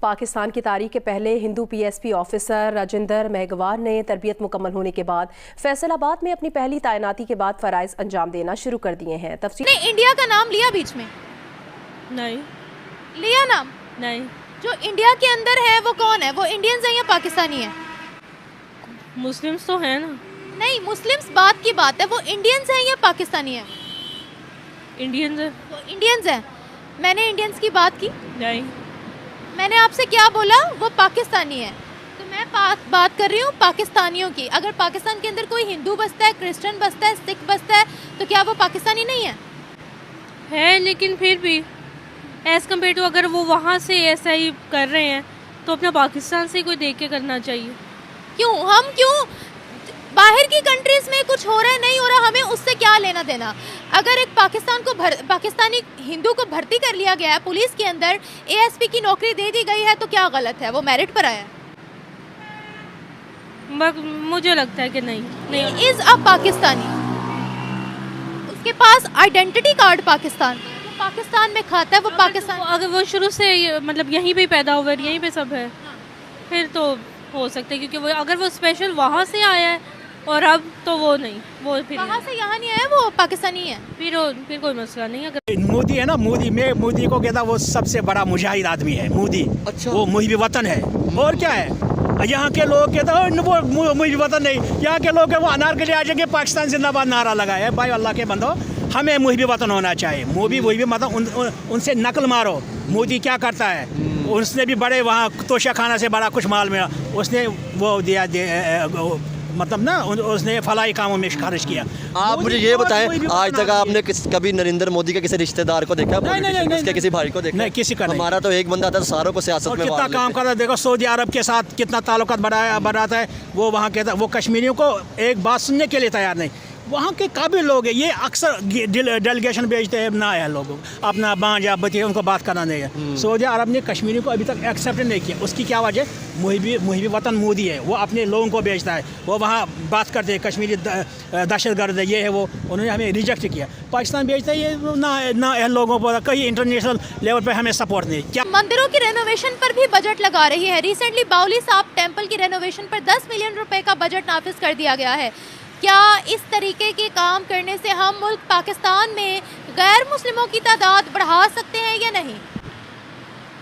पाकिस्तान की तारीख के पहले हिंदू पीएसपी ऑफिसर राजिंदर मेघवार ने तरबियत मुकम्मल होने के बाद फैसलाबाद में अपनी पहली तैनाती के बाद फराइज अंजाम देना शुरू कर दिए हैं। ने इंडिया का नाम लिया बीच में? नहीं लिया नाम? नहीं। जो इंडिया के अंदर है वो कौन है? वो इंडियंस है या पाकिस्तानी है? मुस्लिम्स तो हैं ना। नहीं, मुस्लिम्स बात की बात है, वो इंडियंस है या पाकिस्तानी है? इंडियंस है। वो इंडियंस है। मैंने इंडियंस की बात की? नहीं। मैंने आपसे क्या बोला? वो पाकिस्तानी है। तो मैं बात कर रही हूँ पाकिस्तानियों की। अगर पाकिस्तान के अंदर कोई हिंदू बसता है, क्रिश्चियन बसता है, सिख बसता है, तो क्या वो पाकिस्तानी नहीं है? है, लेकिन फिर भी एज़ कम्पेयर टू अगर वो वहाँ से ऐसा ही कर रहे हैं तो अपना पाकिस्तान से कोई देख के करना चाहिए। क्यों बाहर की कंट्रीज में कुछ हो रहा है, नहीं हो रहा, हमें उससे क्या लेना देना? अगर एक पाकिस्तानी हिंदू को भर्ती कर लिया गया है पुलिस के अंदर, एएसपी की नौकरी दे दी गई है, तो क्या गलत है? वो मेरिट पर आया? मुझे लगता है कि नहीं। इज अ पाकिस्तानी, उसके पास आइडेंटिटी कार्ड पाकिस्तान में खाता है, वो पाकिस्तान। अगर वो शुरू से मतलब यहीं पे पैदा हुआ है, यहीं पे सब है, फिर तो हो सकता है, क्योंकि वो अगर वो स्पेशल वहाँ से आया है और अब तो वो नहीं, वो फिर वहाँ से यहाँ नहीं आया, वो पाकिस्तानी है, फिर कोई मसला नहीं। अगर मोदी है ना, मोदी को कहता वो सबसे बड़ा मुजाहिद आदमी है मोदी। अच्छा। वो मुहिब वतन है। और क्या है, यहाँ के लोग कहते हैं वो मुहिब वतन नहीं, यहाँ के लोग वो अनारकली आ जाएंगे पाकिस्तान जिंदाबाद नारा लगाए। भाई अल्लाह के बंदो, हमें मुहिब वतन होना चाहिए। मुहिब वतन उनसे नकल मारो। मोदी क्या करता है, उसने भी बड़े वहाँ तोशा खाना से बड़ा कुछ माल मिला, उसने वो दिया मतलब ना, उसने फलाई कामों में खर्च किया। आप मुझे ये बताएं, आज तक आपने कभी नरेंद्र मोदी के किसी रिश्तेदार को देखा? नहीं, किसी भाई को देखा? नहीं, किसी का नहीं। हमारा तो एक बंदा था, सारों को सियासत में कितना काम करता है। देखो सऊदी अरब के साथ कितना ताल्लुकात बढ़ाता है वो। वहाँ कहता वो कश्मीरियों को एक बात सुनने के लिए तैयार नहीं। वहाँ के काबिल लोग हैं, ये अक्सर डेलीगेशन भेजते हैं ना है लोगों अपना बांझा बतिया, उनको बात करना नहीं है। सऊदी अरब ने कश्मीरी को अभी तक एक्सेप्ट नहीं किया। उसकी क्या वजह? मुहिब वतन मोदी है, वो अपने लोगों को भेजता है, वो वहाँ बात करते हैं कश्मीरी दहशतगर्द है, ये है वो। उन्होंने हमें रिजेक्ट किया। पाकिस्तान भेजता है ये ना लोगों पर कहीं इंटरनेशनल लेवल पर हमें सपोर्ट नहीं। क्या मंदिरों की रेनोवेशन पर भी बजट लगा रही है? रिसेंटली बाउली साहब टेम्पल की रेनोवेशन पर 10 मिलियन रुपए का बजट नाफिज कर दिया गया है। क्या इस तरीके के काम करने से हम मुल्क पाकिस्तान में गैर मुस्लिमों की तादाद बढ़ा सकते हैं या नहीं?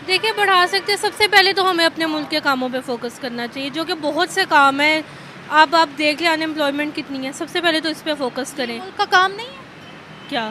देखिए, बढ़ा सकते हैं। सबसे पहले तो हमें अपने मुल्क के कामों पे फोकस करना चाहिए, जो कि बहुत से काम है। आप देख लें अनएम्प्लॉयमेंट कितनी है, सबसे पहले तो इस पे फोकस करें। मुल्क का काम नहीं है क्या?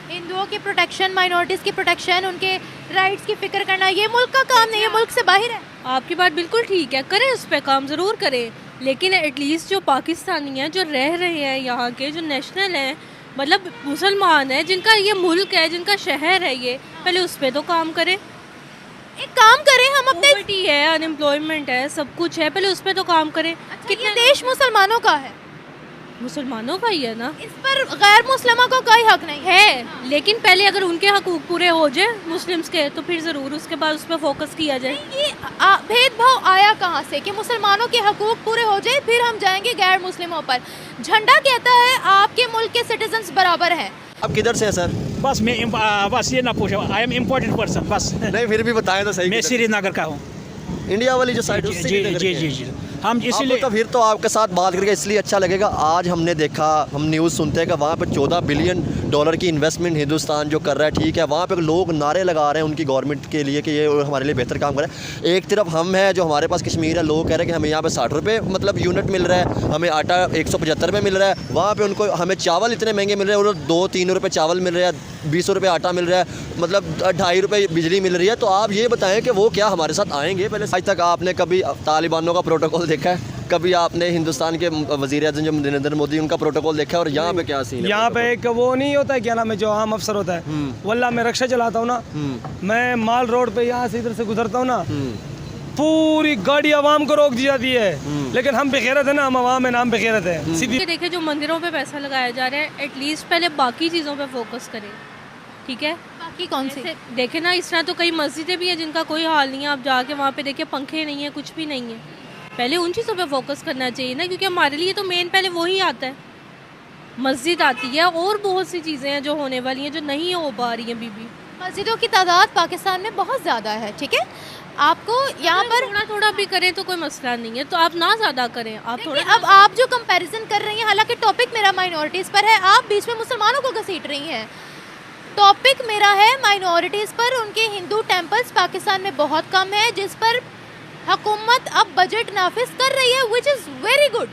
हिंदुओं की प्रोटेक्शन, माइनॉरिटीज़ की प्रोटेक्शन, उनके राइट्स की फिक्र करना, ये मुल्क का काम नहीं है, मुल्क से बाहर है। आपकी बात बिल्कुल ठीक है, करें उस पर काम ज़रूर करें, लेकिन एटलीस्ट जो पाकिस्तानी हैं, जो रह रहे हैं यहाँ के, जो नेशनल हैं, मतलब मुसलमान हैं, जिनका ये मुल्क है, जिनका शहर है ये, पहले उस पर तो काम करें। एक काम करें, हम अपने है, अनएम्प्लॉयमेंट है, सब कुछ है, पहले उस पर तो काम करें। कितने देश मुसलमानों का है? मुसलमानों का ही है ना। इस पर गैर मुस्लिमों को कोई हक नहीं है, लेकिन पहले अगर उनके हकूक पूरे हो जाए मुस्लिम्स के, तो फिर ज़रूर उसके बाद उस पर फोकस किया जाए। ये भेदभाव आया कहाँ से कि मुसलमानों के हकूक पूरे हो जाए फिर हम जाएंगे गैर मुस्लिमों पर? झंडा कहता है आपके मुल्क के सिटीजन्स बराबर हैं। आप किधर से हैं सर? बस मैं बस ये ना पूछो, आई एम इम्पोर्टेंट पर्सन बस। नहीं, फिर भी बताएं तो सही। मैं श्रीनगर का हूँ, इंडिया वाली जो साइड। जी। हम इसीलिए तो फिर तो आपके साथ बात करके इसलिए अच्छा लगेगा। आज हमने देखा, हम न्यूज़ सुनते हैं कि वहाँ पे 14 बिलियन डॉलर की इन्वेस्टमेंट हिंदुस्तान जो कर रहा है, ठीक है, वहाँ पे लोग नारे लगा रहे हैं उनकी गवर्नमेंट के लिए कि ये हमारे लिए बेहतर काम कर रहा है। एक तरफ हम हैं जो हमारे पास कश्मीर है, लोग कह रहे हैं कि हमें यहाँ पे 60 रुपये मतलब यूनिट मिल रहा है, हमें आटा 175 रुपये मिल रहा है। वहाँ पर उनको हमें चावल इतने महंगे मिल रहे हैं, उन्हें 2-3 रुपये चावल मिल रहा है, 20 रुपये आटा मिल रहा है, मतलब 2.5 रुपये बिजली मिल रही है। तो आप ये बताएं कि वो क्या हमारे साथ आएंगे? पहले आज तक आपने कभी तालिबानों का प्रोटोकॉल देखा है? कभी आपने हिंदुस्तान के वज़ीर आज़म जो नरेंद्र मोदी उनका प्रोटोकॉल देखा है? और यहाँ पे क्या सीन है? यहाँ पे एक वो नहीं होता है, क्या नाम है, जो आम अफसर होता है, वल्ला मैं रक्षा चलाता हूँ ना, मैं माल रोड पे यहाँ से इधर से गुजरता हूँ ना, पूरी गाड़ी आवाम को रोक दी जाती है, लेकिन हम बेगैरत है ना, हम आवाम है ना, हम बेगैरत है। सीधी देखिए, जो मंदिरों पे पैसा लगाया जा रहा है, एटलीस्ट पहले बाकी चीज़ों पे फोकस करें, ठीक है? बाकी कौन से देखे ना, इस तरह तो कई मस्जिदें भी हैं जिनका कोई हाल नहीं है। आप जाके वहाँ पे देखिए, पंखे नहीं है, कुछ भी नहीं है। पहले उन चीज़ों पे फोकस करना चाहिए ना, क्योंकि हमारे लिए तो मेन पहले वही आता है। मस्जिद आती है और बहुत सी चीज़ें हैं जो होने वाली हैं, जो नहीं हो पा रही हैं। बीबी मस्जिदों की तादाद पाकिस्तान में बहुत ज़्यादा है, ठीक है, आपको यहाँ पर थोड़ा थोड़ा भी करें तो कोई मसला नहीं है, तो आप ना ज़्यादा करें, आप थोड़ा। अब आप जो कंपैरिजन कर रही हैं, हालांकि टॉपिक मेरा माइनॉरिटीज़ पर है, आप बीच में मुसलमानों को घसीट रही हैं। टॉपिक मेरा है माइनॉरिटीज़ पर, उनके हिंदू टेम्पल्स पाकिस्तान में बहुत कम है, जिस पर हुकूमत अब बजट नाफिज कर रही है, विच इज़ वेरी गुड।